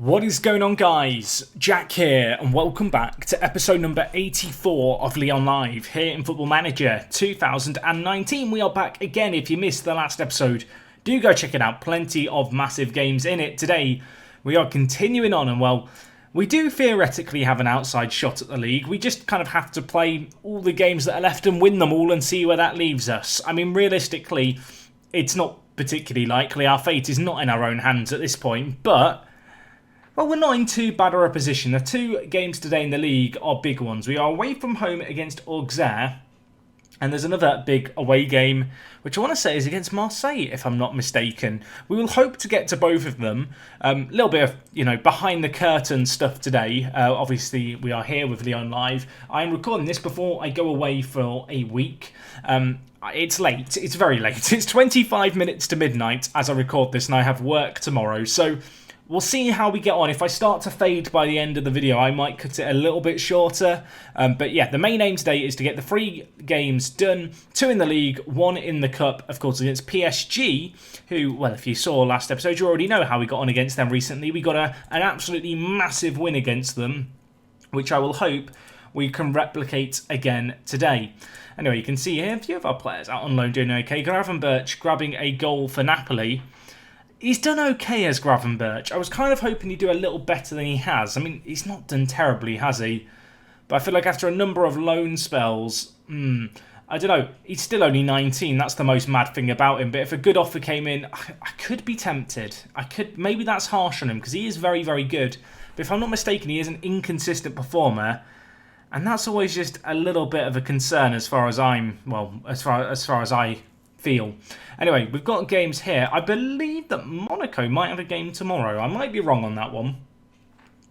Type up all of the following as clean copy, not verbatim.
What is going on, guys? Jack here, and welcome back to episode number 84 of Lyon Live here in Football Manager 2019. We are back again. If you missed the last episode, do go check it out. Plenty of massive games in it. Today, we are continuing on, and well, we do theoretically have an outside shot at the league. We just kind of have to play all the games that are left and win them all and see where that leaves us. I mean, realistically, it's not particularly likely. Our fate is not in our own hands at this point, but well, we're not in too bad of a position. The two games today in the league are big ones. We are away from home against Auxerre, and there's another big away game, which I want to say is against Marseille, if I'm not mistaken. We will hope to get to both of them. A little bit of, behind the curtain stuff today. Obviously, we are here with Lyon Live. I'm recording this before I go away for a week. It's late. It's very late. It's 25 minutes to midnight as I record this, and I have work tomorrow. So we'll see how we get on. If I start to fade by the end of the video, I might cut it a little bit shorter. But yeah, the main aim today is to get the 3 games done. 2 in the league, 1 in the cup, of course, against PSG, who, well, if you saw last episode, you already know how we got on against them recently. We got an absolutely massive win against them, which I will hope we can replicate again today. Anyway, you can see here a few of our players out on loan doing okay. Gravenberch grabbing a goal for Napoli. He's done okay as Gravenberch. I was kind of hoping he'd do a little better than he has. I mean, he's not done terribly, has he? But I feel like after a number of loan spells, I don't know. He's still only 19. That's the most mad thing about him. But if a good offer came in, I could be tempted. Maybe that's harsh on him because he is very, very good. But if I'm not mistaken, he is an inconsistent performer. And that's always just a little bit of a concern as far as as far as I feel. Anyway, we've got games here. I believe that Monaco might have a game tomorrow. I might be wrong on that one.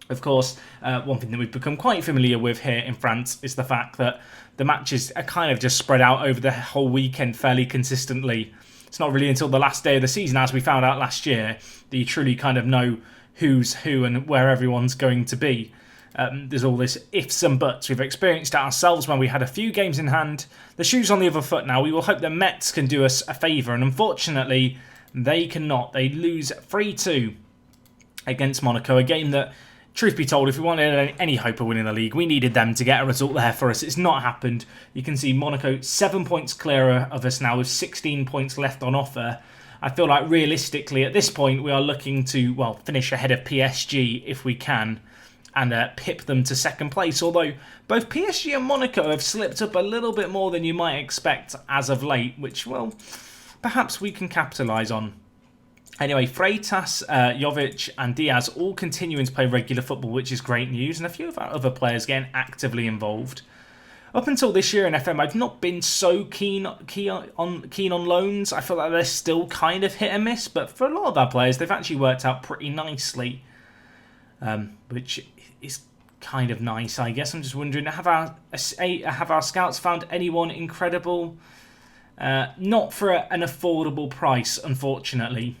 Of course, one thing that we've become quite familiar with here in France is the fact that the matches are kind of just spread out over the whole weekend fairly consistently. It's not really until the last day of the season, as we found out last year, that you truly kind of know who's who and where everyone's going to be. There's all this ifs and buts. We've experienced it ourselves when we had a few games in hand. The shoe's on the other foot now. We will hope the Mets can do us a favour, and unfortunately, they cannot. They lose 3-2 against Monaco, a game that, truth be told, if we wanted any hope of winning the league, we needed them to get a result there for us. It's not happened. You can see Monaco 7 points clearer of us now with 16 points left on offer. I feel like realistically at this point we are looking to, well, finish ahead of PSG if we can, and pip them to second place, although both PSG and Monaco have slipped up a little bit more than you might expect as of late, which, well, perhaps we can capitalise on. Anyway, Freitas, Jovic and Diaz all continuing to play regular football, which is great news, and a few of our other players getting actively involved. Up until this year in FM, I've not been so keen on loans. I feel like they're still kind of hit and miss, but for a lot of our players, they've actually worked out pretty nicely. Which is kind of nice, I guess. I'm just wondering, have our scouts found anyone incredible? Not for an affordable price, unfortunately.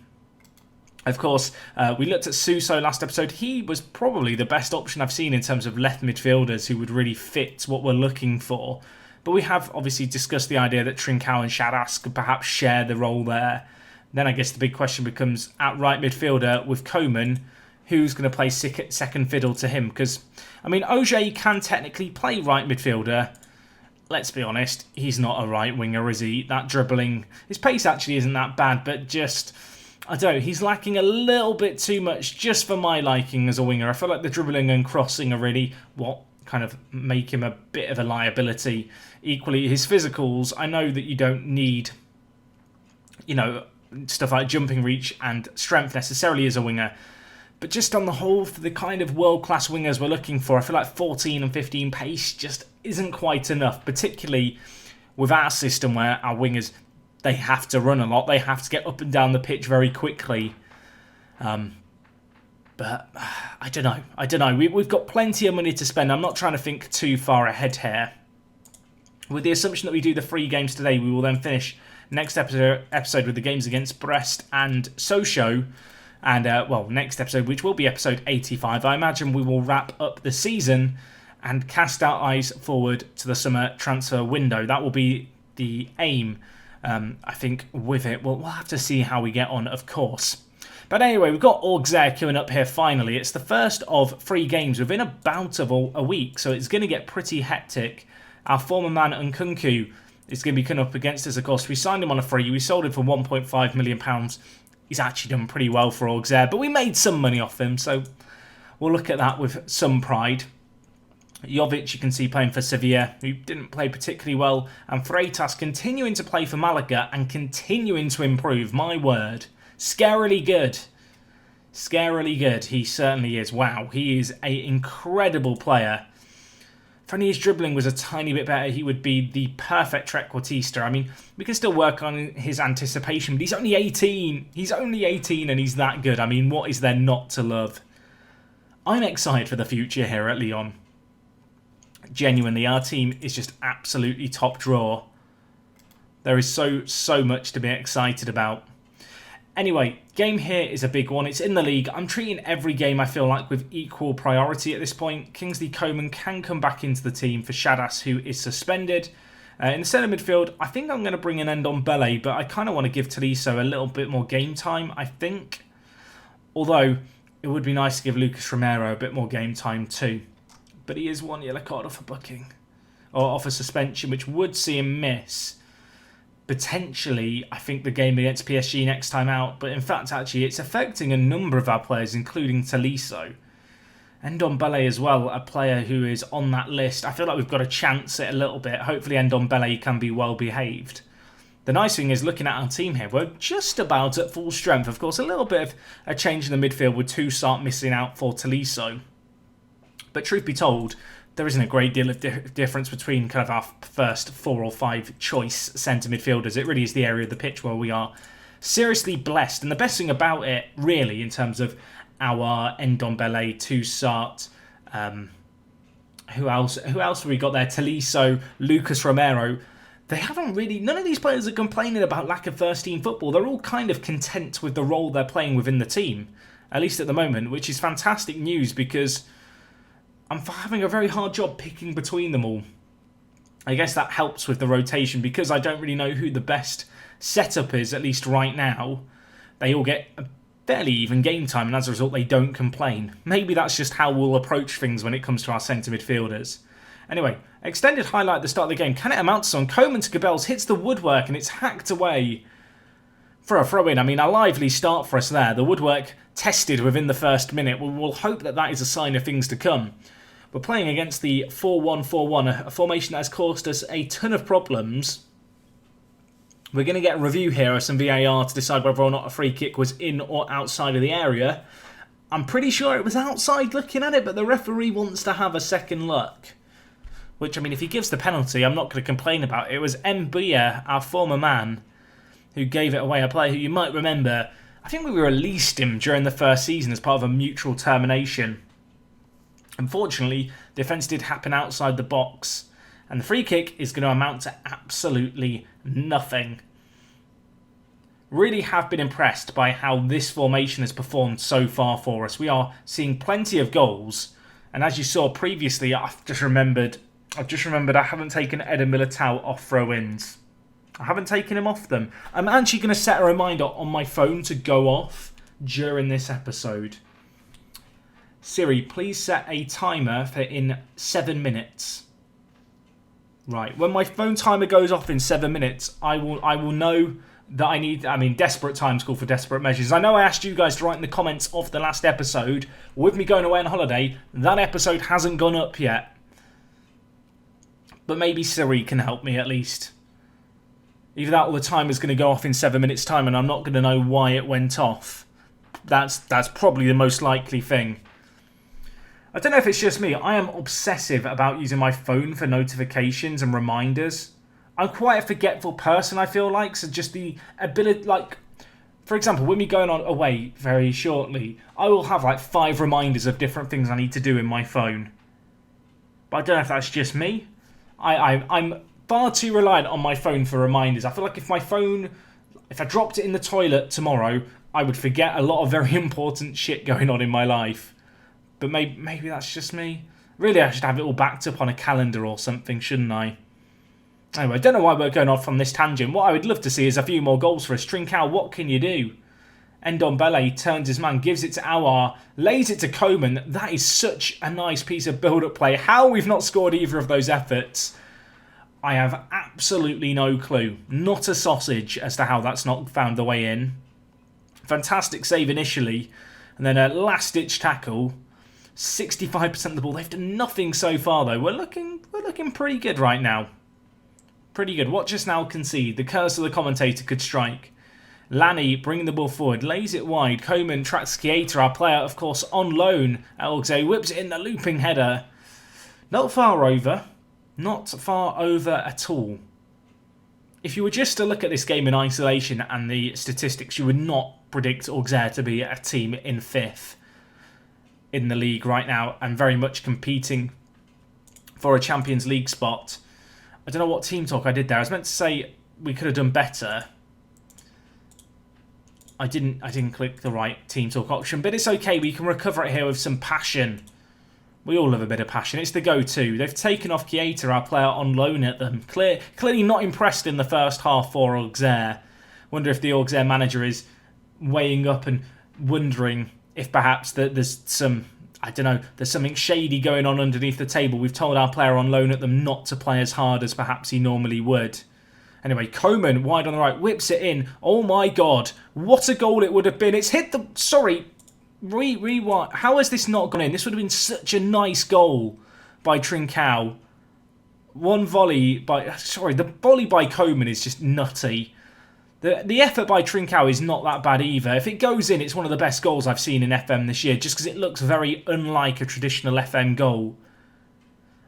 Of course, we looked at Suso last episode. He was probably the best option I've seen in terms of left midfielders who would really fit what we're looking for. But we have obviously discussed the idea that Trincao and Shadas could perhaps share the role there. Then I guess the big question becomes, at right midfielder with Coman, who's going to play second fiddle to him? Because, I mean, Auger can technically play right midfielder. Let's be honest, he's not a right winger, is he? That dribbling, his pace actually isn't that bad, but just, I don't know, he's lacking a little bit too much just for my liking as a winger. I feel like the dribbling and crossing are really what kind of make him a bit of a liability. Equally, his physicals, I know that you don't need, stuff like jumping reach and strength necessarily as a winger. But just on the whole, for the kind of world-class wingers we're looking for, I feel like 14 and 15 pace just isn't quite enough, particularly with our system where our wingers, they have to run a lot. They have to get up and down the pitch very quickly. But I don't know. We've got plenty of money to spend. I'm not trying to think too far ahead here. With the assumption that we do the 3 games today, we will then finish next episode with the games against Brest and Sochaux. And, next episode, which will be episode 85, I imagine we will wrap up the season and cast our eyes forward to the summer transfer window. That will be the aim, I think, with it. We'll have to see how we get on, of course. But anyway, we've got Auxerre queuing up here finally. It's the first of 3 games within about a week, so it's going to get pretty hectic. Our former man Nkunku is going to be coming up against us, of course. We signed him on a free. We sold him for £1.5 million. He's actually done pretty well for Auxerre, but we made some money off him, so we'll look at that with some pride. Jovic, you can see, playing for Sevilla, who didn't play particularly well. And Freitas continuing to play for Malaga and continuing to improve. My word. Scarily good. Scarily good. He certainly is. Wow, he is an incredible player. If only his dribbling was a tiny bit better, he would be the perfect trequartista. I mean, we can still work on his anticipation, but he's only 18. He's only 18 and he's that good. I mean, what is there not to love? I'm excited for the future here at Lyon. Genuinely, our team is just absolutely top drawer. There is so much to be excited about. Anyway, game here is a big one. It's in the league. I'm treating every game, I feel like, with equal priority at this point. Kingsley Coman can come back into the team for Shadas, who is suspended. In the centre midfield, I think I'm going to bring in Addons, but I kind of want to give Tolisso a little bit more game time, I think. Although, it would be nice to give Lucas Romero a bit more game time too. But he is 1 yellow card off a booking. Or off a suspension, which would see him miss potentially, I think, the game against PSG next time out. But in fact, actually, it's affecting a number of our players, including Tolisso. Ndombele as well, a player who is on that list. I feel like we've got to chance it a little bit. Hopefully Ndombele can be well behaved. The nice thing is, looking at our team here, we're just about at full strength. Of course, a little bit of a change in the midfield with Toussaint missing out for Tolisso. But truth be told, there isn't a great deal of difference between kind of our first 4 or 5 choice centre midfielders. It really is the area of the pitch where we are seriously blessed. And the best thing about it, really, in terms of our Ndombele, Toussaint, who else have we got there? Tolisso, Lucas Romero. They haven't really... None of these players are complaining about lack of first-team football. They're all kind of content with the role they're playing within the team, at least at the moment, which is fantastic news because I'm having a very hard job picking between them all. I guess that helps with the rotation because I don't really know who the best setup is, at least right now. They all get a fairly even game time and as a result they don't complain. Maybe that's just how we'll approach things when it comes to our centre midfielders. Anyway, extended highlight at the start of the game. Can it amount to something? Coman to Gabels hits the woodwork and it's hacked away for a throw-in. I mean, a lively start for us there. The woodwork tested within the first minute. We'll hope that that is a sign of things to come. We're playing against the 4-1-4-1, a formation that has caused us a ton of problems. We're going to get a review here of some VAR to decide whether or not a free kick was in or outside of the area. I'm pretty sure it was outside looking at it, but the referee wants to have a second look. Which, I mean, if he gives the penalty, I'm not going to complain about it. It was Mbia, our former man, who gave it away. A player who you might remember, I think we released him during the first season as part of a mutual termination. Unfortunately, the offence did happen outside the box, and the free kick is going to amount to absolutely nothing. Really have been impressed by how this formation has performed so far for us. We are seeing plenty of goals, and as you saw previously, I've just remembered I haven't taken Eden Militao off throw-ins. I haven't taken him off them. I'm actually going to set a reminder on my phone to go off during this episode. Siri, please set a timer for in 7 minutes. Right, when my phone timer goes off in 7 minutes, I will know that I need... I mean, desperate times call for desperate measures. I know I asked you guys to write in the comments of the last episode. With me going away on holiday, that episode hasn't gone up yet. But maybe Siri can help me at least. Either that or the timer's going to go off in 7 minutes' time and I'm not going to know why it went off. That's probably the most likely thing. I don't know if it's just me. I am obsessive about using my phone for notifications and reminders. I'm quite a forgetful person, I feel like. So just the ability, like, for example, when we're going on away very shortly, I will have like 5 reminders of different things I need to do in my phone. But I don't know if that's just me. I'm far too reliant on my phone for reminders. I feel like if I dropped it in the toilet tomorrow, I would forget a lot of very important shit going on in my life. But maybe that's just me. Really, I should have it all backed up on a calendar or something, shouldn't I? Anyway, I don't know why we're going off on this tangent. What I would love to see is a few more goals for us. Trincao, what can you do? Ndombele turns his man, gives it to Awar, lays it to Coman. That is such a nice piece of build-up play. How we've not scored either of those efforts, I have absolutely no clue. Not a sausage as to how that's not found the way in. Fantastic save initially, and then a last-ditch tackle. 65% of the ball. They've done nothing so far though. We're looking pretty good right now. Pretty good. Watch us now concede. The curse of the commentator could strike. Lanny bringing the ball forward, lays it wide. Coman tracks Keita, our player, of course, on loan at Auxerre. Whips it in the looping header. Not far over. Not far over at all. If you were just to look at this game in isolation and the statistics, you would not predict Auxerre to be a team in 5th in the league right now and very much competing for a Champions League spot. I don't know what team talk I did there. I was meant to say we could have done better. I didn't click the right team talk option, but it's okay. We can recover it here with some passion. We all have a bit of passion. It's the go-to. They've taken off Keita, our player, on loan at them. Clearly not impressed in the first half for Auxerre. Wonder if the Auxerre manager is weighing up and wondering if perhaps there's some, I don't know, there's something shady going on underneath the table. We've told our player on loan at them not to play as hard as perhaps he normally would. Anyway, Coman, wide on the right, whips it in. Oh my god, what a goal it would have been. It's hit the... Sorry, rewind. How has this not gone in? This would have been such a nice goal by Trincao. One volley by... Sorry, the volley by Coman is just nutty. The effort by Trincao is not that bad either. If it goes in, it's one of the best goals I've seen in FM this year, just because it looks very unlike a traditional FM goal.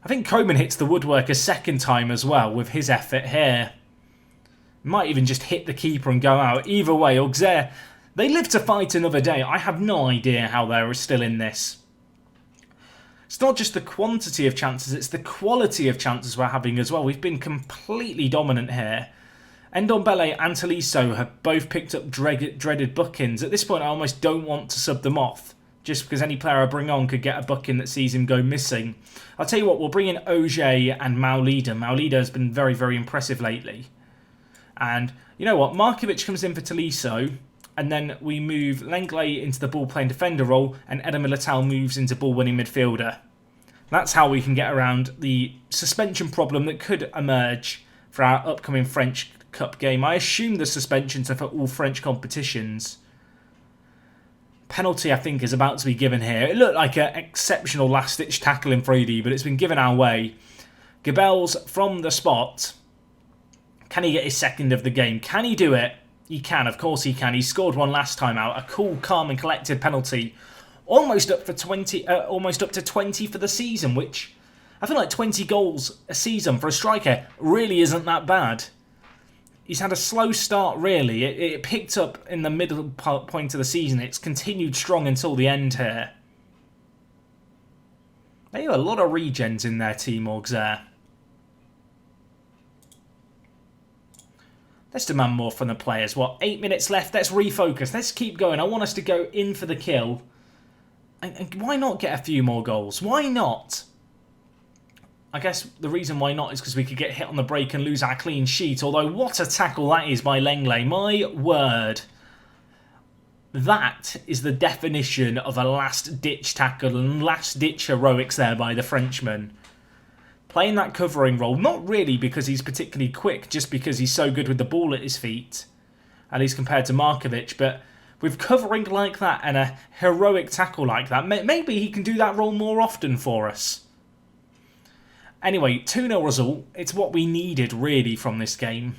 I think Coman hits the woodwork a second time as well with his effort here. Might even just hit the keeper and go out. Either way, Auxerre, they live to fight another day. I have no idea how they're still in this. It's not just the quantity of chances, it's the quality of chances we're having as well. We've been completely dominant here. Ndombele and Tolisso have both picked up dreaded bookings. At this point, I almost don't want to sub them off, just because any player I bring on could get a booking that sees him go missing. I'll tell you what, we'll bring in Auger and Maulida. Maulida has been very, very impressive lately. And you know what? Markovic comes in for Tolisso, and then we move Lenglet into the ball-playing defender role, and Eder Militao moves into ball-winning midfielder. That's how we can get around the suspension problem that could emerge for our upcoming French Cup game. I assume the suspensions are for all French competitions. Penalty, I think, is about to be given here. It looked like an exceptional last-ditch tackle in 3D, but it's been given our way. Gabels from the spot. Can he get his second of the game? Can he do it? He can, of course he can. He scored one last time out. A cool, calm and collected penalty. Almost up to 20 for the season, which I feel like 20 goals a season for a striker really isn't that bad. He's had a slow start, really. It picked up in the middle point of the season. It's continued strong until the end here. They have a lot of regens in their team, Auxerre. Let's demand more from the players. What, 8 minutes left? Let's refocus. Let's keep going. I want us to go in for the kill. And why not get a few more goals? Why not? I guess the reason why not is because we could get hit on the break and lose our clean sheet. Although, what a tackle that is by Lenglet. My word. That is the definition of a last-ditch tackle and last-ditch heroics there by the Frenchman. Playing that covering role, not really because he's particularly quick, just because he's so good with the ball at his feet, at least compared to Markovic, but with covering like that and a heroic tackle like that, maybe he can do that role more often for us. Anyway, 2-0 result, it's what we needed really from this game.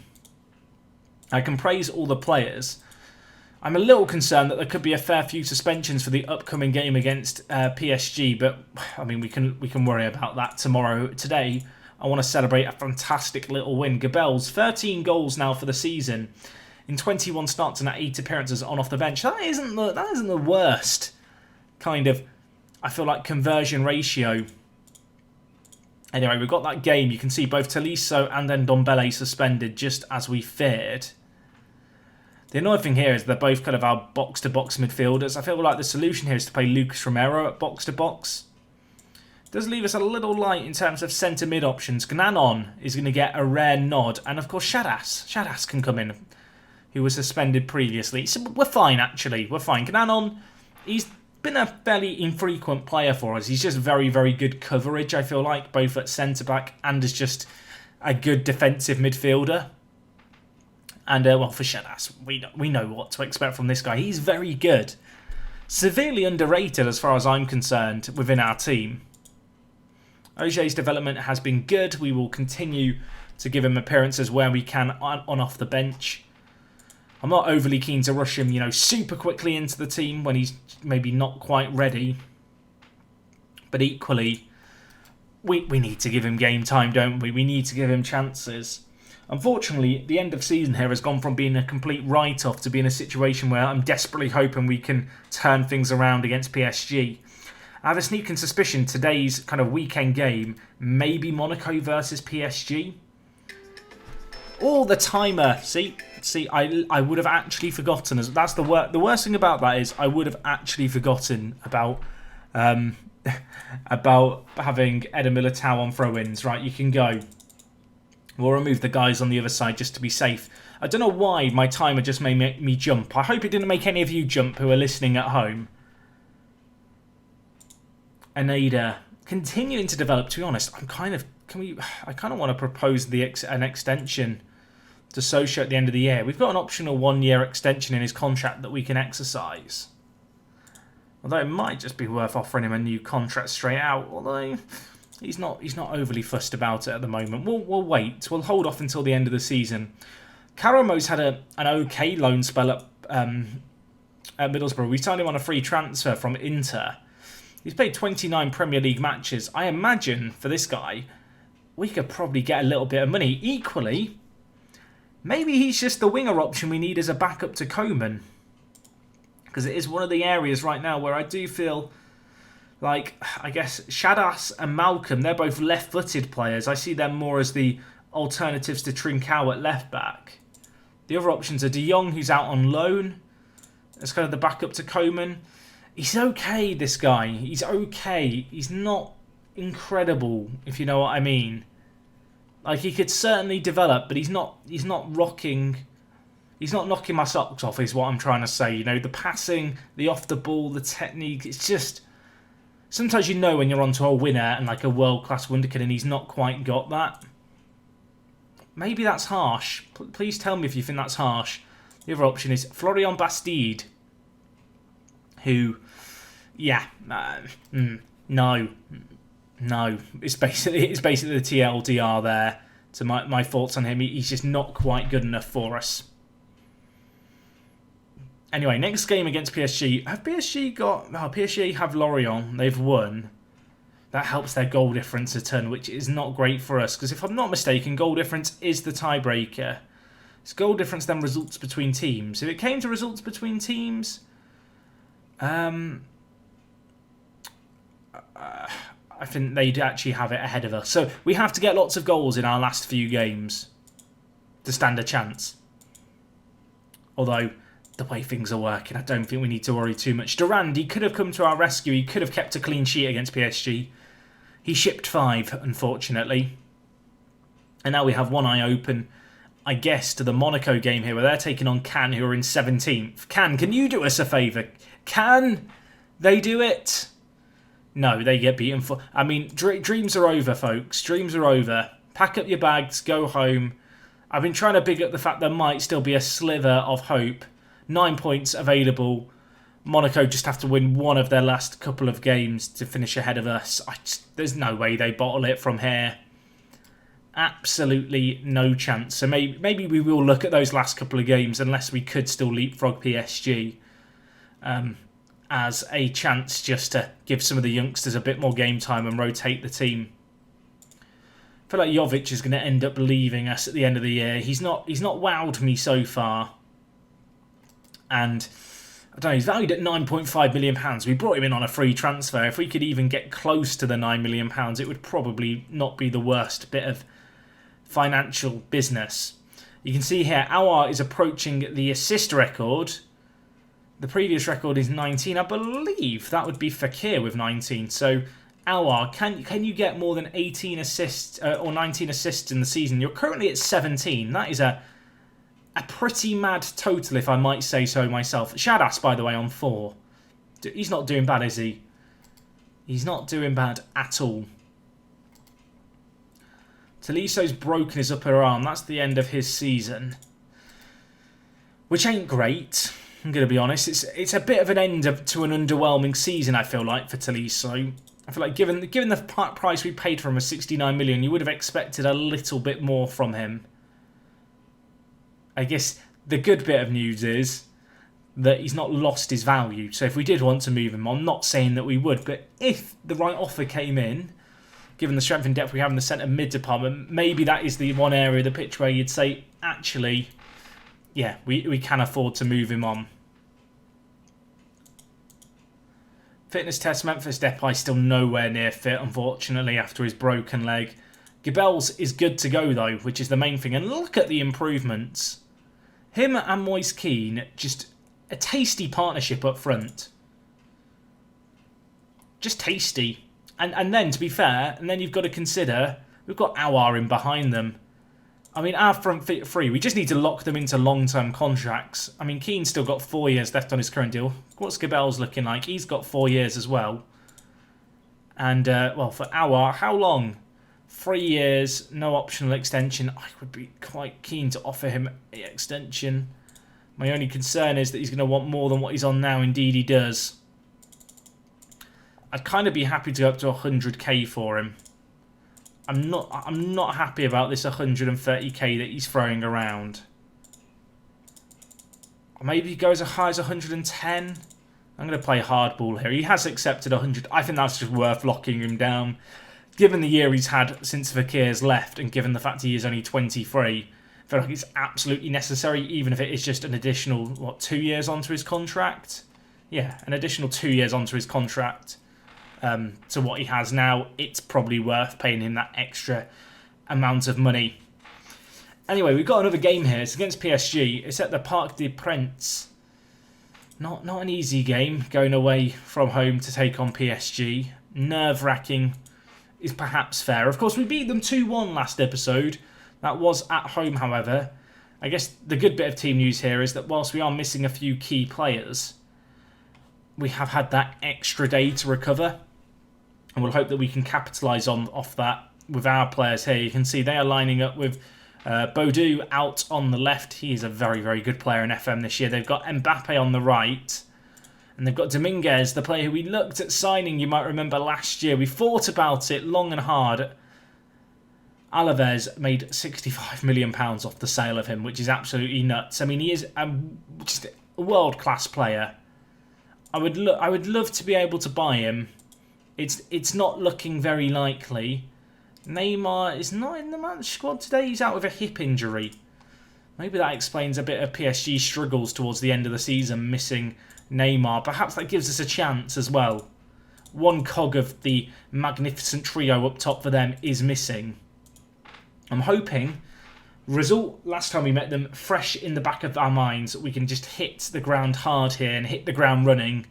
I can praise all the players. I'm a little concerned that there could be a fair few suspensions for the upcoming game against PSG, but I mean we can worry about that tomorrow. Today, I want to celebrate a fantastic little win. Gabels, 13 goals now for the season, in 21 starts and 8 appearances on off the bench. That isn't the worst kind of, I feel like, conversion ratio. Anyway, we've got that game. You can see both Tolisso and Ndombele suspended, just as we feared. The annoying thing here is they're both kind of our box-to-box midfielders. I feel like the solution here is to play Lucas Romero at box-to-box. Does leave us a little light in terms of centre-mid options. Gnanon is going to get a rare nod. And, of course, Shadas. Shadas can come in. who was suspended previously. So we're fine, actually. We're fine. Addons, he's been a fairly infrequent player for us. He's just very, very good coverage, I feel like, both at centre-back and as just a good defensive midfielder. And, well, for Addons, we know what to expect from this guy. He's very good. Severely underrated as far as I'm concerned within our team. Oje's development has been good. We will continue to give him appearances where we can on off the bench. I'm not overly keen to rush him, super quickly into the team when he's maybe not quite ready. But equally, we need to give him game time, don't we? We need to give him chances. Unfortunately, the end of season here has gone from being a complete write-off to being a situation where I'm desperately hoping we can turn things around against PSG. I have a sneaking suspicion today's kind of weekend game may be Monaco versus PSG. Oh, the timer. See, I would have actually forgotten. That's the worst thing about that is I would have actually forgotten about about having Eder Militao on throw-ins. Right, you can go. We'll remove the guys on the other side just to be safe. I don't know why my timer just made me jump. I hope it didn't make any of you jump who are listening at home. And Eder continuing to develop. To be honest, I kind of want to propose an extension to Socha at the end of the year. We've got an optional 1-year extension in his contract that we can exercise. Although it might just be worth offering him a new contract straight out. Although he's not overly fussed about it at the moment. We'll wait. We'll hold off until the end of the season. Karamo's had an okay loan spell at Middlesbrough. We signed him on a free transfer from Inter. He's played 29 Premier League matches. I imagine for this guy, we could probably get a little bit of money. Equally, maybe he's just the winger option we need as a backup to Coman. Because it is one of the areas right now where I do feel like, I guess, Addons and Malcolm, they're both left-footed players. I see them more as the alternatives to Trincao at left-back. The other options are De Jong, who's out on loan. That's kind of the backup to Coman. He's okay, this guy. He's okay. He's not incredible, if you know what I mean. Like, he could certainly develop, but he's not knocking my socks off, is what I'm trying to say. The passing, the off the ball, the technique, it's just... Sometimes you know when you're onto a winner and like a world-class wonderkid and he's not quite got that. Maybe that's harsh. Please tell me if you think that's harsh. The other option is Florian Bastide, who, yeah, no. It's basically the TLDR there. To my thoughts on him, he's just not quite good enough for us. Anyway, next game against PSG. Have PSG got... Oh, PSG have Lyon. They've won. That helps their goal difference a ton, which is not great for us. Because if I'm not mistaken, goal difference is the tiebreaker. It's goal difference, then results between teams. If it came to results between teams... I think they'd actually have it ahead of us. So we have to get lots of goals in our last few games to stand a chance. Although... the way things are working, I don't think we need to worry too much. Durand, he could have come to our rescue. He could have kept a clean sheet against PSG. He shipped 5, unfortunately. And now we have one eye open, I guess, to the Monaco game here, where they're taking on Cannes, who are in 17th. Cannes, can you do us a favour? Can they do it? No, they get beaten for... I mean, dreams are over, folks. Dreams are over. Pack up your bags, go home. I've been trying to big up the fact there might still be a sliver of hope. 9 points available. Monaco just have to win one of their last couple of games to finish ahead of us. There's no way they bottle it from here. Absolutely no chance. So maybe we will look at those last couple of games, unless we could still leapfrog PSG, as a chance just to give some of the youngsters a bit more game time and rotate the team. I feel like Jovic is going to end up leaving us at the end of the year. He's not wowed me so far. And, I don't know, he's valued at £9.5 million. We brought him in on a free transfer. If we could even get close to the £9 million, it would probably not be the worst bit of financial business. You can see here, Aouar is approaching the assist record. The previous record is 19. I believe that would be Fekir with 19. So, Aouar, can you get more than 18 assists or 19 assists in the season? You're currently at 17. That is a a pretty mad total, if I might say so myself. Shadas, by the way, on 4. He's not doing bad, is he? He's not doing bad at all. Toliso's broken his upper arm. That's the end of his season. Which ain't great, I'm going to be honest. It's a bit of an end to an underwhelming season, I feel like, for Tolisso. I feel like given the price we paid for him of 69 million, you would have expected a little bit more from him. I guess the good bit of news is that he's not lost his value. So if we did want to move him on, not saying that we would, but if the right offer came in, given the strength and depth we have in the centre mid department, maybe that is the one area of the pitch where you'd say, actually, yeah, we can afford to move him on. Fitness test, Memphis Depay still nowhere near fit, unfortunately, after his broken leg. Gibel's is good to go, though, which is the main thing. And look at the improvements. Him and Moise Keane, just a tasty partnership up front. Just tasty. And then, to be fair, and then you've got to consider, we've got Aouar in behind them. I mean, our front three, we just need to lock them into long-term contracts. I mean, Keane's still got 4 years left on his current deal. What's Gibel's looking like? He's got 4 years as well. And, well, for Aouar, how long? 3 years, no optional extension. I would be quite keen to offer him an extension. My only concern is that he's going to want more than what he's on now. Indeed, he does. I'd kind of be happy to go up to 100k for him. I'm not happy about this 130k that he's throwing around. Or maybe he goes as high as 110. I'm going to play hardball here. He has accepted 100. I think that's just worth locking him down. Given the year he's had since Fakir's left, and given the fact he is only 23, I feel like it's absolutely necessary, even if it is just an additional, what, 2 years onto his contract? Yeah, an additional 2 years onto his contract. To what he has now, it's probably worth paying him that extra amount of money. Anyway, we've got another game here. It's against PSG. It's at the Parc des Princes. Not an easy game, going away from home to take on PSG. Nerve-wracking is perhaps fair. Of course, we beat them 2-1 last episode. That was at home, however. I guess the good bit of team news here is that whilst we are missing a few key players, we have had that extra day to recover. And we'll hope that we can capitalise off that with our players here. You can see they are lining up with Baudou out on the left. He is a very, very good player in FM this year. They've got Mbappe on the right. And they've got Dominguez, the player who we looked at signing, you might remember last year. We thought about it long and hard. Alaves made £65 million off the sale of him, which is absolutely nuts. I mean, he is just a world-class player. I would love to be able to buy him. It's not looking very likely. Neymar is not in the match squad today. He's out with a hip injury. Maybe that explains a bit of PSG's struggles towards the end of the season, missing Neymar. Perhaps that gives us a chance as well. One cog of the magnificent trio up top for them is missing. I'm hoping, result last time we met them, fresh in the back of our minds, we can just hit the ground hard here and hit the ground running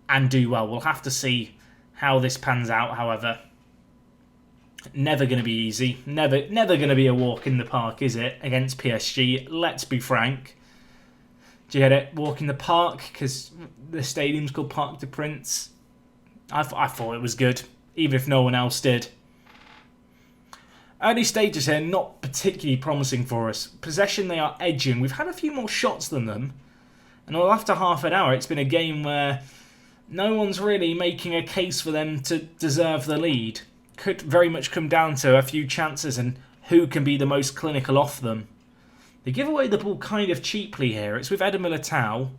and do well. We'll have to see how this pans out, however. Never going to be easy. Never going to be a walk in the park, is it, against PSG? Let's be frank. Do you get it? Walk in the park, because the stadium's called Parc des Princes. I thought it was good, even if no one else did. Early stages here, not particularly promising for us. Possession, they are edging. We've had a few more shots than them. And after half an hour, it's been a game where no one's really making a case for them to deserve the lead. Could very much come down to a few chances and who can be the most clinical off them. They give away the ball kind of cheaply here. It's with Eder Militao.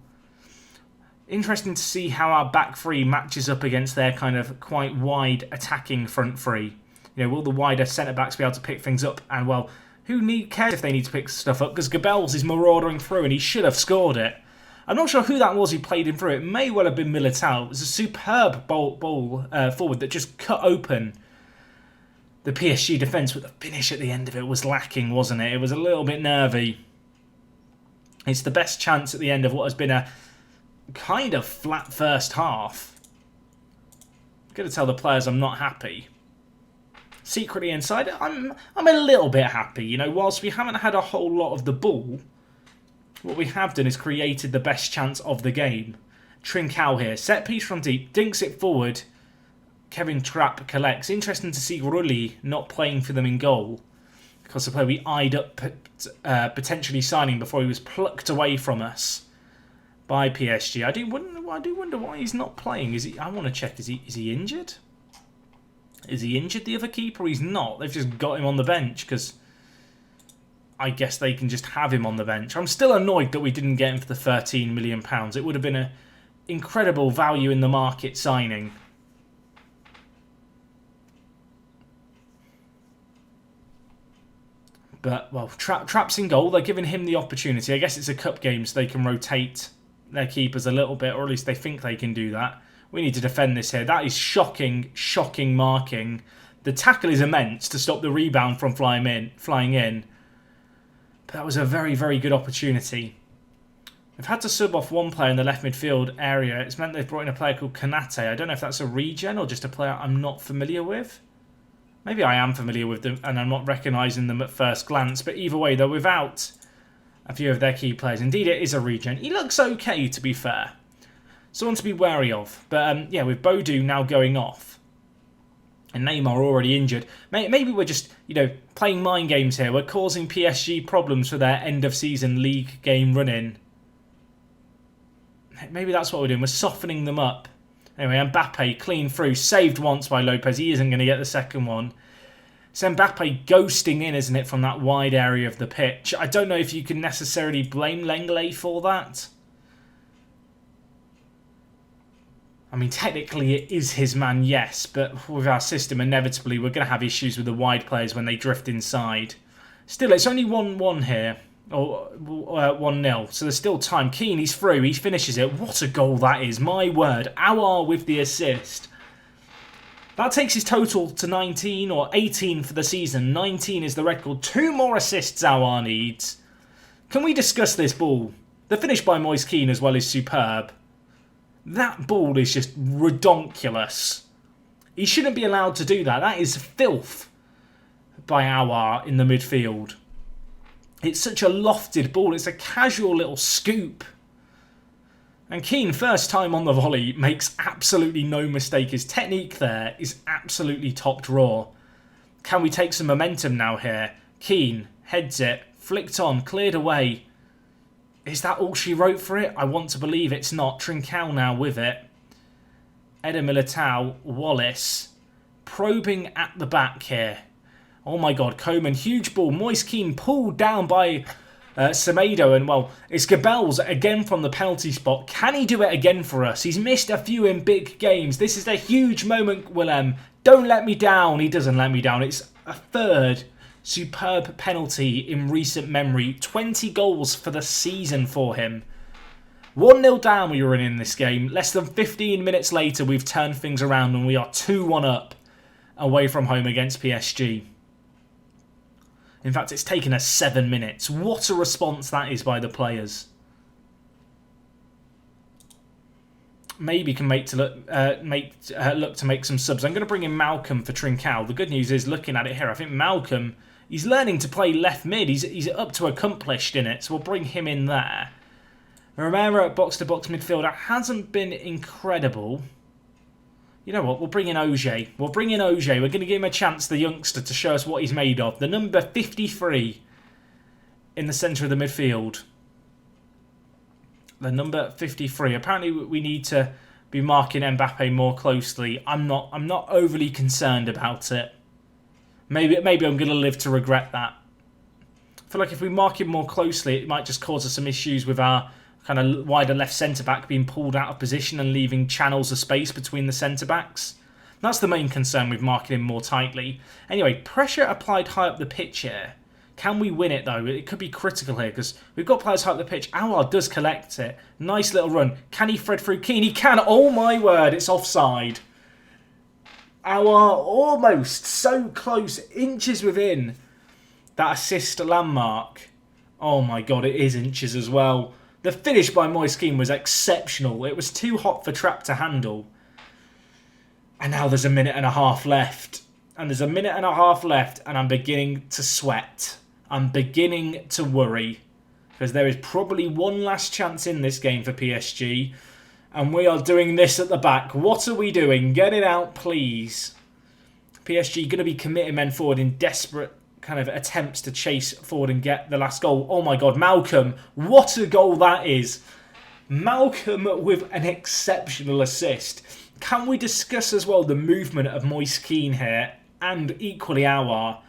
Interesting to see how our back three matches up against their kind of quite wide attacking front three. You know, will the wider centre-backs be able to pick things up? And, well, who cares if they need to pick stuff up? Because Gabels is marauding through and he should have scored it. I'm not sure who that was who played him through. It may well have been Militao. It was a superb ball forward that just cut open the PSG defence, but the finish at the end of it was lacking, wasn't it? It was a little bit nervy. It's the best chance at the end of what has been a kind of flat first half. I'm going to tell the players I'm not happy. secretly inside, I'm a little bit happy. You know, whilst we haven't had a whole lot of the ball, what we have done is created the best chance of the game. Trincao here, set piece from deep, dinks it forward. Kevin Trapp collects. Interesting to see Rulli not playing for them in goal, because the player we eyed up potentially signing before he was plucked away from us by PSG. I do wonder why he's not playing. Is he? I want to check. Is he injured? Is he injured, the other keeper? He's not. They've just got him on the bench because I guess they can just have him on the bench. I'm still annoyed that we didn't get him for the £13 million. It would have been an incredible value in the market signing. But, well, Trapp's in goal. They're giving him the opportunity. I guess it's a cup game, so they can rotate their keepers a little bit, or at least they think they can do that. We need to defend this here. That is shocking, shocking marking. The tackle is immense to stop the rebound from flying in. But that was a very, very good opportunity. They've had to sub off one player in the left midfield area. It's meant they've brought in a player called Kanate. I don't know if that's a regen or just a player I'm not familiar with. Maybe I am familiar with them and I'm not recognising them at first glance. But either way, they're without a few of their key players. Indeed, it is a regen. He looks okay, to be fair. Someone to be wary of. But yeah, with Bodu now going off and Neymar already injured, maybe we're just, you know, playing mind games here. We're causing PSG problems for their end-of-season league game run-in. Maybe that's what we're doing. We're softening them up. Anyway, Mbappe clean through. Saved once by Lopez. He isn't going to get the second one. It's Mbappe ghosting in, isn't it, from that wide area of the pitch. I don't know if you can necessarily blame Lenglet for that. I mean, technically it is his man, yes, but with our system, inevitably, we're going to have issues with the wide players when they drift inside. Still, it's only 1-1 here, or 1-0, so there's still time. Keane, he's through, he finishes it. What a goal that is, my word. Aouar with the assist. That takes his total to 19, or 18 for the season. 19 is the record. 2 more assists Aouar needs. Can we discuss this ball? The finish by Moise Keane as well is superb. That ball is just redonkulous. He shouldn't be allowed to do that. That is filth by Aouar in the midfield. It's such a lofted ball. It's a casual little scoop. And Keane, first time on the volley, makes absolutely no mistake. His technique there is absolutely top drawer. Can we take some momentum now here? Keane heads it, flicked on, cleared away. Is that all she wrote for it? I want to believe it's not. Trincao now with it. Eder Militao, Wallace, probing at the back here. Oh my god, Coman, huge ball. Moise Keane pulled down by Semedo, and well, it's Gabels again from the penalty spot. Can he do it again for us? He's missed a few in big games. This is a huge moment, Willem. Don't let me down. He doesn't let me down. It's a third superb penalty in recent memory. 20 goals for the season for him. 1-0 down we were in this game. Less than 15 minutes later, we've turned things around and we are 2-1 up away from home against PSG. In fact, it's taken us 7 minutes. What a response that is by the players. Maybe can look to make some subs. I'm going to bring in Malcolm for Trincao. The good news is, looking at it here, I think Malcolm, he's learning to play left mid. He's up to accomplished in it, so we'll bring him in there. Romero at box-to-box midfielder hasn't been incredible. You know what? We'll bring in Auger. We're going to give him a chance, the youngster, to show us what he's made of. The number 53 in the centre of the midfield. The number 53. Apparently, we need to be marking Mbappe more closely. I'm not overly concerned about it. Maybe I'm going to live to regret that. I feel like if we mark him more closely, it might just cause us some issues with our kind of wider left centre-back being pulled out of position and leaving channels of space between the centre-backs. That's the main concern with marking him more tightly. Anyway, pressure applied high up the pitch here. Can we win it, though? It could be critical here because we've got players high up the pitch. Aouar does collect it. Nice little run. Can he thread through Keane? He can. Oh, my word. It's offside. Aouar almost so close. Inches within that assist landmark. Oh, my God. It is inches as well. The finish by Moise Keane was exceptional. It was too hot for Trapp to handle. And now there's a minute and a half left. And there's a minute and a half left, and I'm beginning to sweat. I'm beginning to worry. Because there is probably one last chance in this game for PSG. And we are doing this at the back. What are we doing? Get it out, please. PSG going to be committing men forward in desperate kind of attempts to chase forward and get the last goal. Oh my God, Malcolm. What a goal that is. Malcolm with an exceptional assist. Can we discuss as well the movement of Moise Kean here and equally Aouar?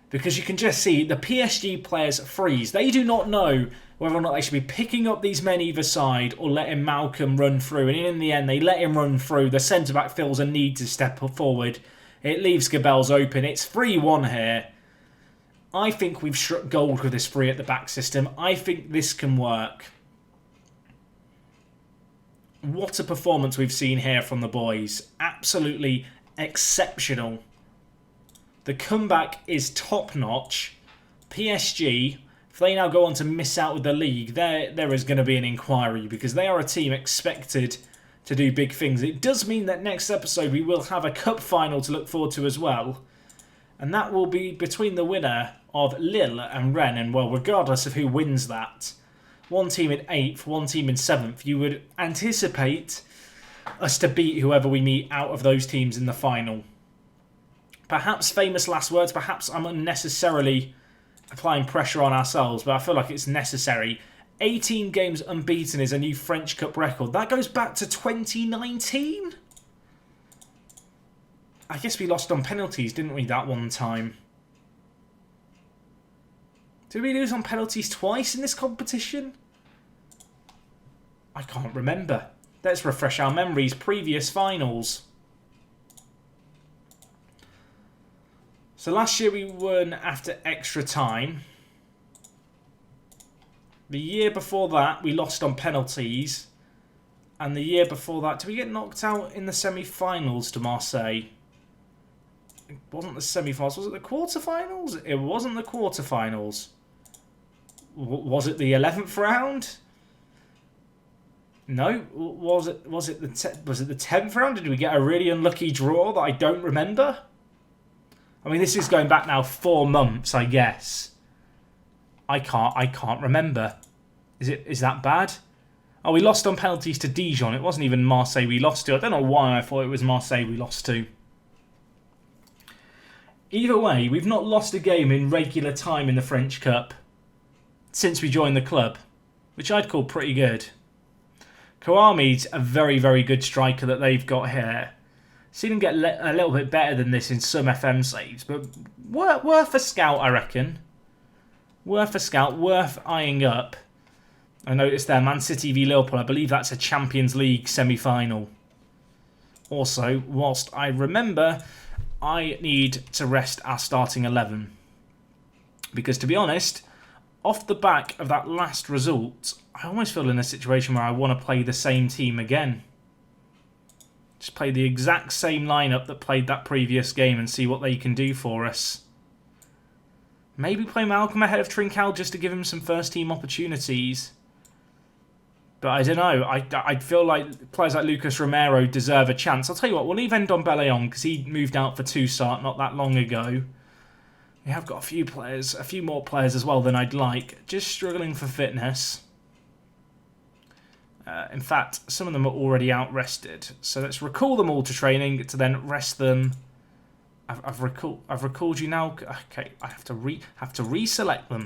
Because you can just see the PSG players freeze. They do not know whether or not they should be picking up these men either side or letting Malcolm run through. And in the end, they let him run through. The centre-back feels a need to step forward. It leaves Gabel's open. It's 3-1 here. I think we've struck gold with this three at the back system. I think this can work. What a performance we've seen here from the boys. Absolutely exceptional. The comeback is top-notch. PSG, if they now go on to miss out with the league, there is going to be an inquiry because they are a team expected to do big things. It does mean that next episode we will have a cup final to look forward to as well. And that will be between the winner of Lille and Rennes. And well, regardless of who wins that, one team in 8th, one team in 7th, you would anticipate us to beat whoever we meet out of those teams in the final. Perhaps famous last words, perhaps I'm unnecessarily applying pressure on ourselves, but I feel like it's necessary. 18 games unbeaten is a new French Cup record. That goes back to 2019? I guess we lost on penalties, didn't we, that one time? Did we lose on penalties twice in this competition? I can't remember. Let's refresh our memories. Previous finals. So last year we won after extra time. The year before that we lost on penalties. And the year before that, did we get knocked out in the semi-finals to Marseille? It wasn't the semi-finals, was it the quarter-finals? It wasn't the quarter-finals. Was it the 11th round? No, was it the 10th round? Did we get a really unlucky draw that I don't remember? I mean, this is going back now 4 months, I guess. I can't remember. Is that bad? Oh, we lost on penalties to Dijon. It wasn't even Marseille we lost to. I don't know why I thought it was Marseille we lost to. Either way, we've not lost a game in regular time in the French Cup since we joined the club, which I'd call pretty good. Kouami's a very, very good striker that they've got here. Seen him get a little bit better than this in some FM saves, but worth a scout, I reckon. Worth a scout, worth eyeing up. I noticed there, Man City v Liverpool, I believe that's a Champions League semi-final. Also, whilst I remember, I need to rest our starting 11. Because to be honest, off the back of that last result, I almost feel in a situation where I want to play the same team again. Just play the exact same lineup that played that previous game and see what they can do for us. Maybe play Malcolm ahead of Trincao just to give him some first team opportunities. But I don't know. I feel like players like Lucas Romero deserve a chance. I'll tell you what, we'll leave Ndombele on because he moved out for Toussaint not that long ago. We have got a few more players as well than I'd like. Just struggling for fitness. In fact, some of them are already out rested. So let's recall them all to training to then rest them. I've recalled you now. Okay, I have to reselect them.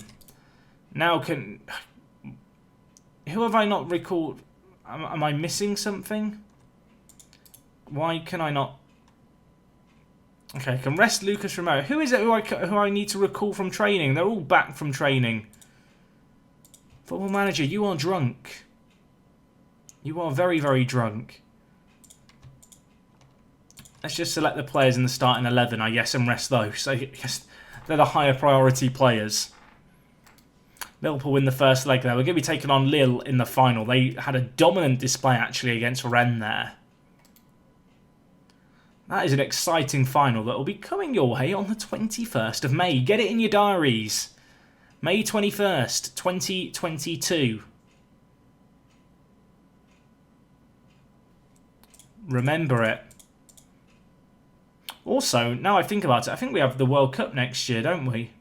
Now who have I not recalled? Am I missing something? Why can I not? Okay, I can rest Lucas Romero. Who is it who I need to recall from training? They're all back from training. Football Manager, you are drunk. You are very, very drunk. Let's just select the players in the starting 11, I guess, and rest those. I guess they're the higher priority players. Liverpool win the first leg there. We're going to be taking on Lille in the final. They had a dominant display, actually, against Rennes there. That is an exciting final that will be coming your way on the 21st of May. Get it in your diaries. May 21st, 2022. Remember it. Also, now I think about it, I think we have the World Cup next year, don't we?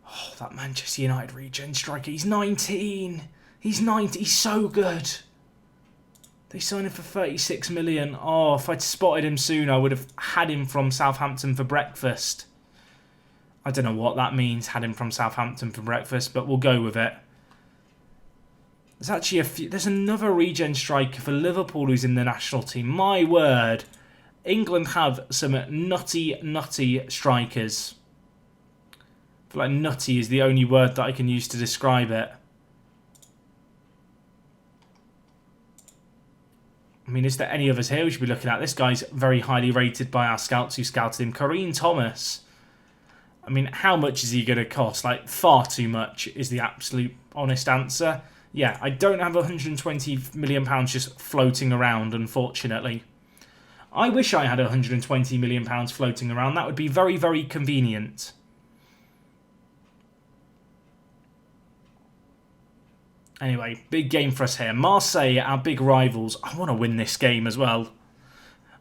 Oh, that Manchester United regen striker, he's 19. He's 90, he's so good. They signed him for 36 million. Oh, if I'd spotted him sooner, I would have had him from Southampton for breakfast. I don't know what that means, had him from Southampton for breakfast, but we'll go with it. There's actually there's another regen striker for Liverpool who's in the national team. My word. England have some nutty strikers. I feel like nutty is the only word that I can use to describe it. I mean, is there any of us here we should be looking at? This guy's very highly rated by our scouts who scouted him. Kareem Thomas. I mean, how much is he going to cost? Like, far too much is the absolute honest answer. Yeah, I don't have £120 million just floating around, unfortunately. I wish I had £120 million floating around. That would be very, very convenient. Anyway, big game for us here. Marseille, our big rivals. I want to win this game as well.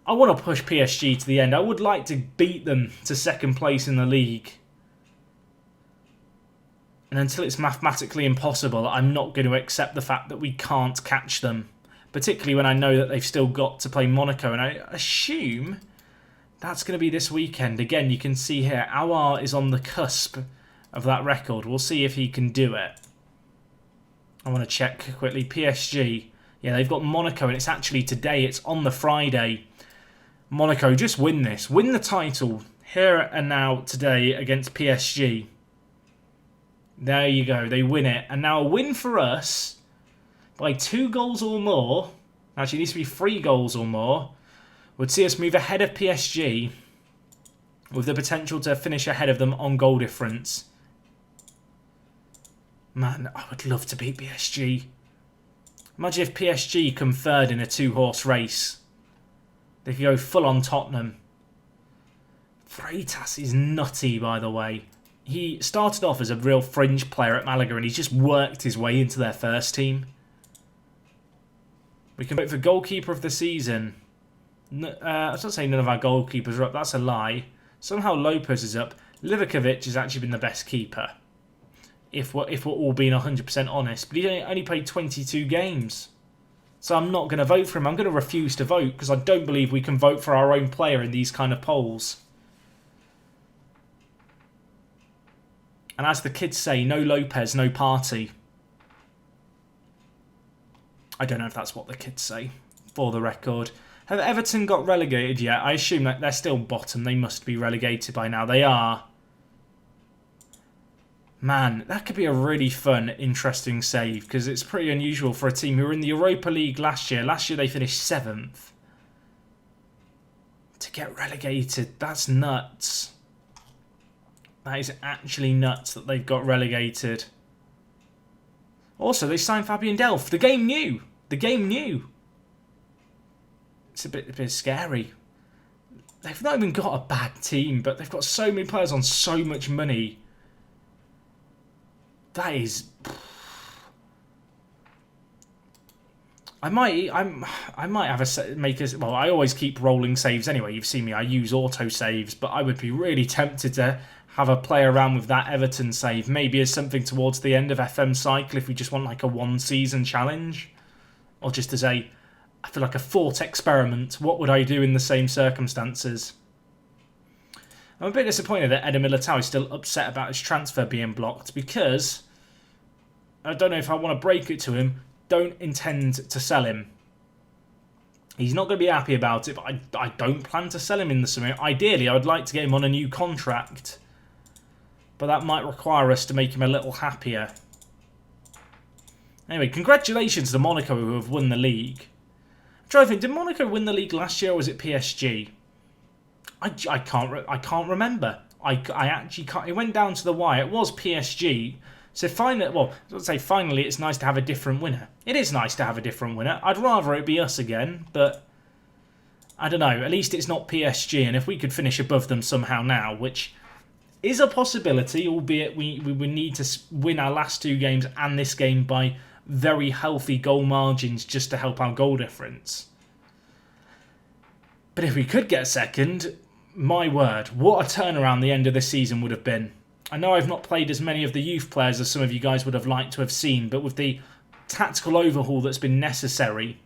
I want to push PSG to the end. I would like to beat them to second place in the league. And until it's mathematically impossible, I'm not going to accept the fact that we can't catch them. Particularly when I know that they've still got to play Monaco. And I assume that's going to be this weekend. Again, you can see here, Aouar is on the cusp of that record. We'll see if he can do it. I want to check quickly. PSG. Yeah, they've got Monaco, and it's actually today. It's on the Friday. Monaco, just win this. Win the title here and now today against PSG. There you go. They win it. And now a win for us by 2 goals or more. Actually, it needs to be 3 goals or more. Would see us move ahead of PSG with the potential to finish ahead of them on goal difference. Man, I would love to beat PSG. Imagine if PSG come third in a 2-horse race. They could go full on Tottenham. Freitas is nutty, by the way. He started off as a real fringe player at Malaga and he's just worked his way into their first team. We can vote for goalkeeper of the season. I was not saying none of our goalkeepers are up. That's a lie. Somehow Lopez is up. Livakovic has actually been the best keeper. If we're all being 100% honest. But he only played 22 games. So I'm not going to vote for him. I'm going to refuse to vote because I don't believe we can vote for our own player in these kind of polls. And as the kids say, no Lopez, no party. I don't know if that's what the kids say, for the record. Have Everton got relegated yet? I assume that they're still bottom. They must be relegated by now. They are. Man, that could be a really fun, interesting save because it's pretty unusual for a team who were in the Europa League last year. Last year they finished 7th. To get relegated, that's nuts. That is actually nuts that they've got relegated. Also, they signed Fabian Delph. The game knew. The game knew. It's a bit scary. They've not even got a bad team, but they've got so many players on so much money. That is... I might have well, I always keep rolling saves anyway. You've seen me. I use auto saves, but I would be really tempted to have a play around with that Everton save. Maybe as something towards the end of FM cycle if we just want like a 1-season challenge. Or just as I feel like a thought experiment. What would I do in the same circumstances? I'm a bit disappointed that Eder Militao is still upset about his transfer being blocked because I don't know if I want to break it to him. Don't intend to sell him. He's not going to be happy about it, but I don't plan to sell him in the summer. Ideally, I would like to get him on a new contract. But that might require us to make him a little happier. Anyway, congratulations to Monaco who have won the league. I'm trying to think, did Monaco win the league last year or was it PSG? I can't remember. I actually can't. It went down to the wire. It was PSG. So finally, well, I would say finally, it's nice to have a different winner. It is nice to have a different winner. I'd rather it be us again, but I don't know. At least it's not PSG, and if we could finish above them somehow now, which is a possibility, albeit we would need to win our last 2 games and this game by very healthy goal margins just to help our goal difference. But if we could get second, my word, what a turnaround the end of this season would have been. I know I've not played as many of the youth players as some of you guys would have liked to have seen, but with the tactical overhaul that's been necessary,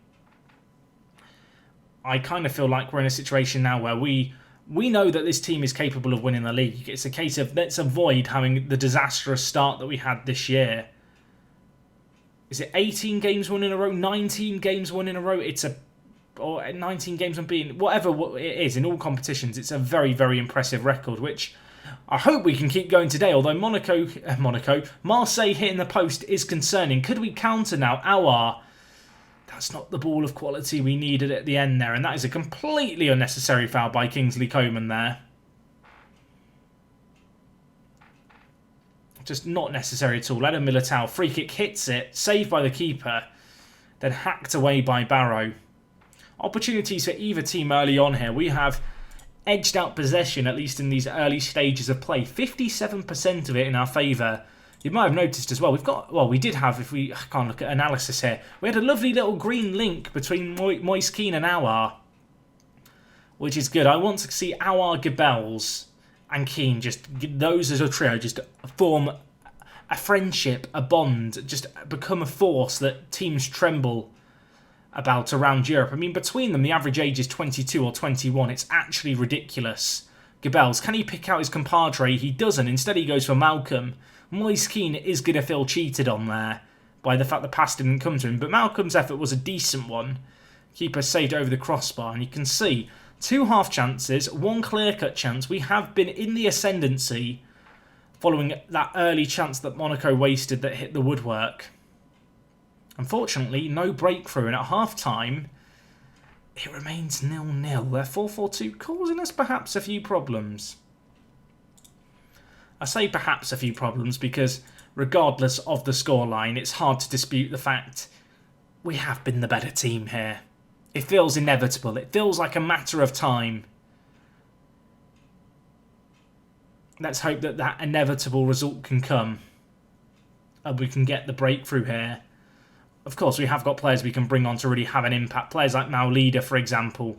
I kind of feel like we're in a situation now where we know that this team is capable of winning the league. It's a case of let's avoid having the disastrous start that we had this year. Is it 18 games won in a row? 19 games won in a row? Or 19 games unbeaten, whatever it is in all competitions. It's a very, very impressive record, which I hope we can keep going today. Although Marseille hitting the post is concerning. Could we counter now? That's not the ball of quality we needed at the end there, and that is a completely unnecessary foul by Kingsley Coman there. Just not necessary at all. Eden Militao, free kick hits it, saved by the keeper, then hacked away by Barrow. Opportunities for either team early on here. We have edged out possession, at least in these early stages of play. 57% of it in our favour. You might have noticed as well, we did have, if we can't look at analysis here, we had a lovely little green link between Moise Kean and Aouar, which is good. I want to see Aouar, Gebels and Kean, just those as a trio, just form a friendship, a bond, just become a force that teams tremble about around Europe. I mean, between them, the average age is 22 or 21. It's actually ridiculous. Gebels, can he pick out his compadre? He doesn't. Instead, he goes for Malcolm. Moise Kean is going to feel cheated on there by the fact the pass didn't come to him. But Malcolm's effort was a decent one. Keeper saved over the crossbar. And you can see 2 half chances, 1 clear-cut chance. We have been in the ascendancy following that early chance that Monaco wasted that hit the woodwork. Unfortunately, no breakthrough, and at half-time, it remains 0-0. They're 4-4-2, causing us perhaps a few problems. I say perhaps a few problems because, regardless of the scoreline, it's hard to dispute the fact we have been the better team here. It feels inevitable. It feels like a matter of time. Let's hope that that inevitable result can come, and we can get the breakthrough here. Of course, we have got players we can bring on to really have an impact. Players like Maulida, for example.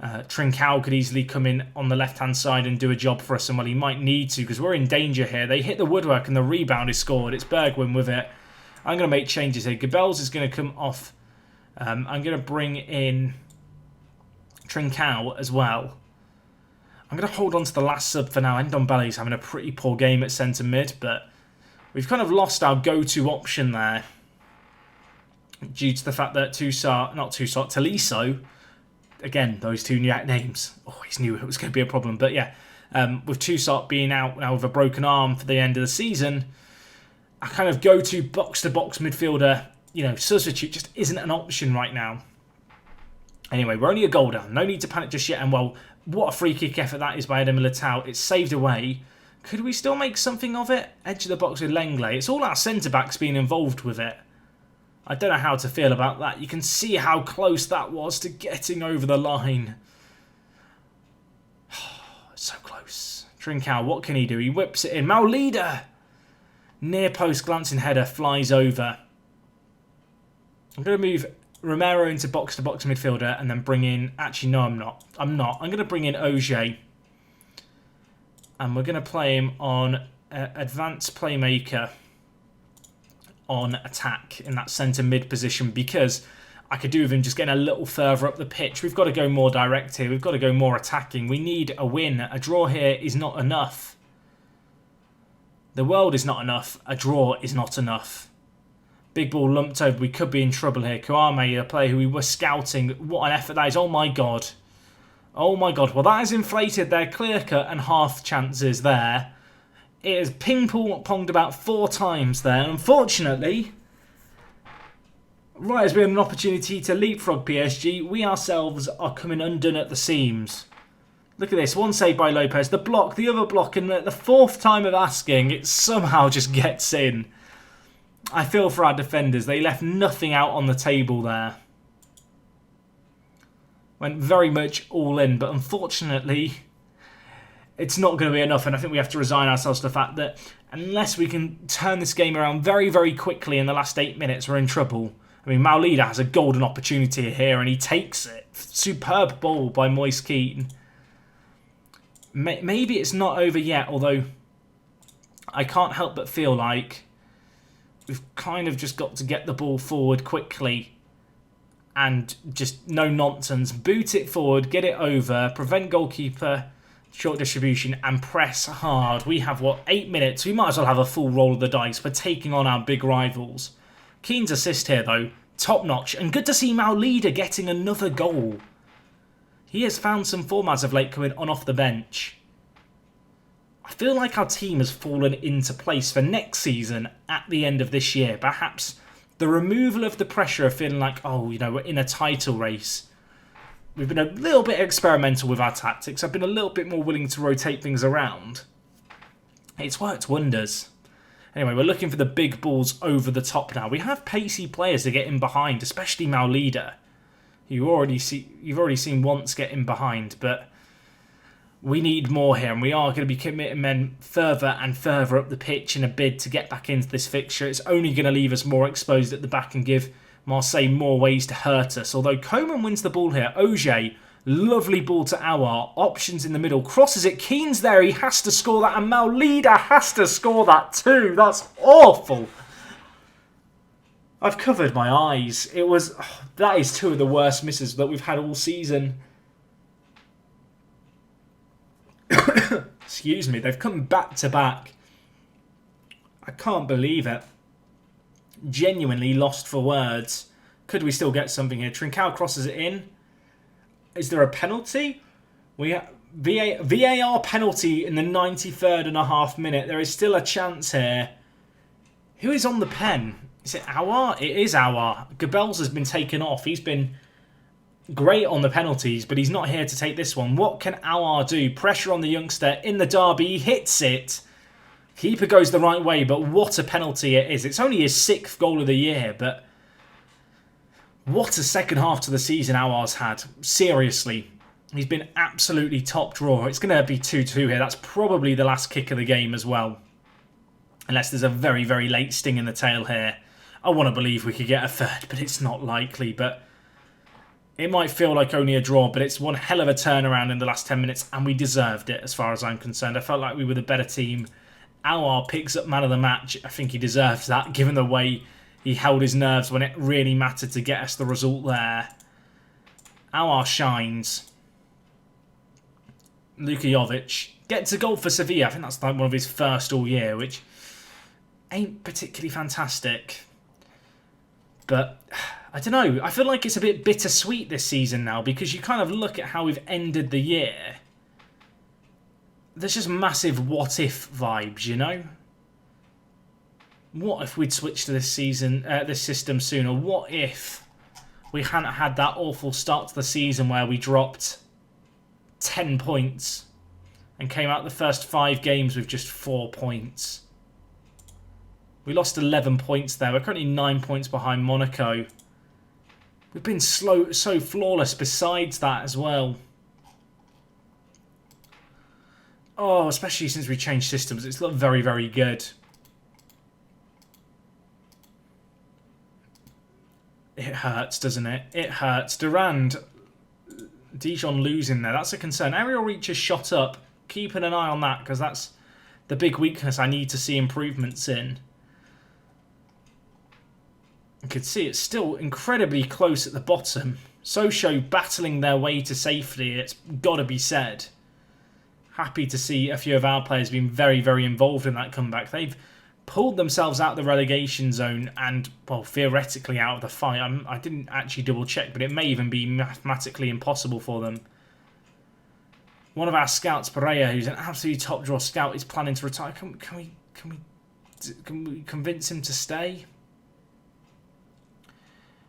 Trincao could easily come in on the left-hand side and do a job for us. And well, he might need to because we're in danger here. They hit the woodwork and the rebound is scored. It's Bergwijn with it. I'm going to make changes here. Gebels is going to come off. I'm going to bring in Trincao as well. I'm going to hold on to the last sub for now. Ndombele's having a pretty poor game at centre mid, but we've kind of lost our go-to option there, due to the fact that Tolisso, again, those two names, always knew it was going to be a problem. But yeah, with Toussaint being out now with a broken arm for the end of the season, I kind of go-to box-to-box midfielder, substitute just isn't an option right now. Anyway, we're only a goal down. No need to panic just yet. And well, what a free kick effort that is by Eden Militao. It's saved away. Could we still make something of it? Edge of the box with Lenglet. It's all our centre-backs being involved with it. I don't know how to feel about that. You can see how close that was to getting over the line. So close. Trincao, what can he do? He whips it in. Maulida! Near post glancing header flies over. I'm going to move Romero into box-to-box midfielder and then bring in... Actually, no, I'm not. I'm going to bring in Auger. And we're going to play him on advanced playmaker on attack in that centre mid position, because I could do with him just getting a little further up the pitch. We've got to go more direct here. We've got to go more attacking. We need a win. A draw here is not enough. The world is not enough. A draw is not enough. Big ball lumped over. We could be in trouble here. Kouame, a player who we were scouting. What an effort that is. Oh my God. Oh my God. Well, that has inflated their clear-cut and half chances there. It has ping-ponged about 4 times there. And unfortunately, right as we have an opportunity to leapfrog PSG, we ourselves are coming undone at the seams. Look at this. One save by Lopez. The block, the other block, and the 4th time of asking, it somehow just gets in. I feel for our defenders. They left nothing out on the table there. Went very much all in, but unfortunately, it's not going to be enough. And I think we have to resign ourselves to the fact that unless we can turn this game around very, very quickly in the last 8 minutes, we're in trouble. I mean, Maulida has a golden opportunity here and he takes it. Superb ball by Moise Kean. Maybe it's not over yet, although I can't help but feel like we've kind of just got to get the ball forward quickly and just no nonsense. Boot it forward, get it over, prevent goalkeeper short distribution and press hard. We have, 8 minutes? We might as well have a full roll of the dice for taking on our big rivals. Keane's assist here, though, top notch. And good to see Maulida getting another goal. He has found some form as of late coming on off the bench. I feel like our team has fallen into place for next season at the end of this year. Perhaps the removal of the pressure of feeling like, oh, we're in a title race. We've been a little bit experimental with our tactics. I've been a little bit more willing to rotate things around. It's worked wonders. Anyway, we're looking for the big balls over the top now. We have pacey players to get in behind, especially Maulida. You've already seen once get in behind, but we need more here, and we are going to be committing men further and further up the pitch in a bid to get back into this fixture. It's only going to leave us more exposed at the back and give Marseille more ways to hurt us. Although Coman wins the ball here. Auger, lovely ball to Aouar. Options in the middle. Crosses it. Keane's there. He has to score that. And Maulida has to score that too. That's awful. I've covered my eyes. That is two of the worst misses that we've had all season. Excuse me. They've come back to back. I can't believe it. Genuinely lost for words. Could we still get something here? Trincao crosses it in. Is there a penalty? We have VAR penalty in the 93rd and a half minute. There is still a chance here. Who is on the pen? Is it Aouar? It is Aouar. Gabels has been taken off. He's been great on the penalties, but he's not here to take this one. What can Aouar do? Pressure on the youngster in the derby. He hits it. Keeper goes the right way, but what a penalty it is. It's only his 6th goal of the year, but what a second half to the season Aouar's had. Seriously. He's been absolutely top drawer. It's going to be 2-2 here. That's probably the last kick of the game as well. Unless there's a very, very late sting in the tail here. I want to believe we could get a third, but it's not likely. But it might feel like only a draw, but it's one hell of a turnaround in the last 10 minutes, and we deserved it as far as I'm concerned. I felt like we were the better team. Aouar picks up man of the match. I think he deserves that, given the way he held his nerves when it really mattered to get us the result there. Aouar shines. Luka Jovic gets a goal for Sevilla. I think that's like one of his first all year, which ain't particularly fantastic. But I don't know. I feel like it's a bit bittersweet this season now, because you kind of look at how we've ended the year. There's just massive what-if vibes, What if we'd switched to this system sooner? What if we hadn't had that awful start to the season where we dropped 10 points and came out the first 5 games with just 4 points? We lost 11 points there. We're currently 9 points behind Monaco. We've been so flawless besides that as well. Oh, especially since we changed systems. It's looked very, very good. It hurts, doesn't it? It hurts. Durand, Dijon losing there. That's a concern. Aerial reach is shot up. Keeping an eye on that, because that's the big weakness I need to see improvements in. You can see it's still incredibly close at the bottom. Sochaux battling their way to safety. It's got to be said. Happy to see a few of our players being very, very involved in that comeback. They've pulled themselves out of the relegation zone and, well, theoretically out of the fight. I didn't actually double check, but it may even be mathematically impossible for them. One of our scouts, Pereira, who's an absolute top draw scout, is planning to retire. Can we convince him to stay?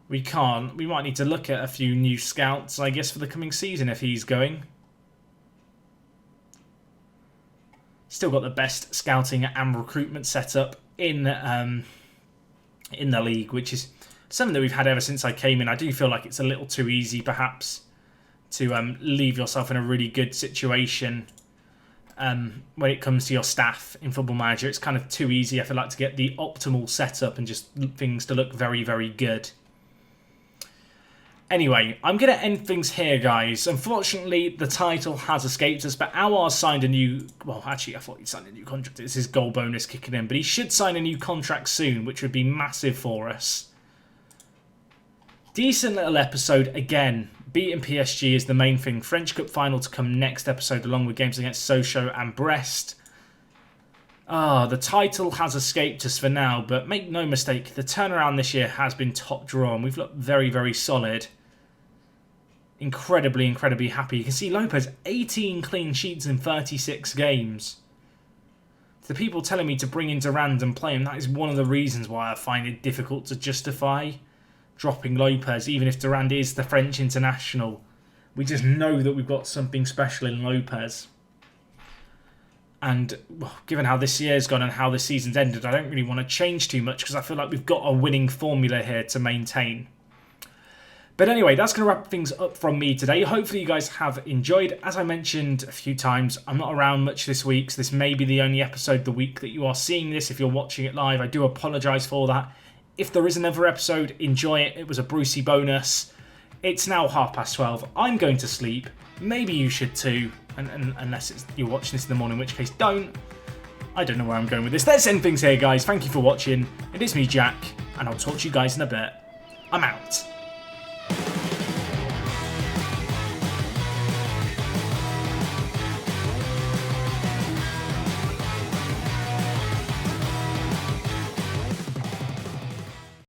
We can't. We might need to look at a few new scouts, I guess, for the coming season if he's going. Still got the best scouting and recruitment setup in the league, which is something that we've had ever since I came in. I do feel like it's a little too easy, perhaps, to leave yourself in a really good situation when it comes to your staff in Football Manager. It's kind of too easy, I feel like, to get the optimal setup and just things to look very, very good. Anyway, I'm going to end things here, guys. Unfortunately, the title has escaped us, but Awar signed a new... Well, actually, I thought he signed a new contract. It's his goal bonus kicking in, but he should sign a new contract soon, which would be massive for us. Decent little episode. Again, beating PSG is the main thing. French Cup final to come next episode, along with games against Sochaux and Brest. The title has escaped us for now, but make no mistake, the turnaround this year has been top draw, and we've looked very, very solid. Incredibly, incredibly happy. You can see Lopez, 18 clean sheets in 36 games. To the people telling me to bring in Durand and play him, that is one of the reasons why I find it difficult to justify dropping Lopez, even if Durand is the French international. We just know that we've got something special in Lopez. And well, given how this year's gone and how this season's ended, I don't really want to change too much because I feel like we've got a winning formula here to maintain. But anyway, that's going to wrap things up from me today. Hopefully you guys have enjoyed. As I mentioned a few times, I'm not around much this week, so this may be the only episode the week that you are seeing this if you're watching it live. I do apologise for that. If there is another episode, enjoy it. It was a Brucey bonus. It's now 12:30. I'm going to sleep. Maybe you should too. Unless you're watching this in the morning, in which case don't. I don't know where I'm going with this. Let's end things here, guys. Thank you for watching. It is me, Jack, and I'll talk to you guys in a bit. I'm out.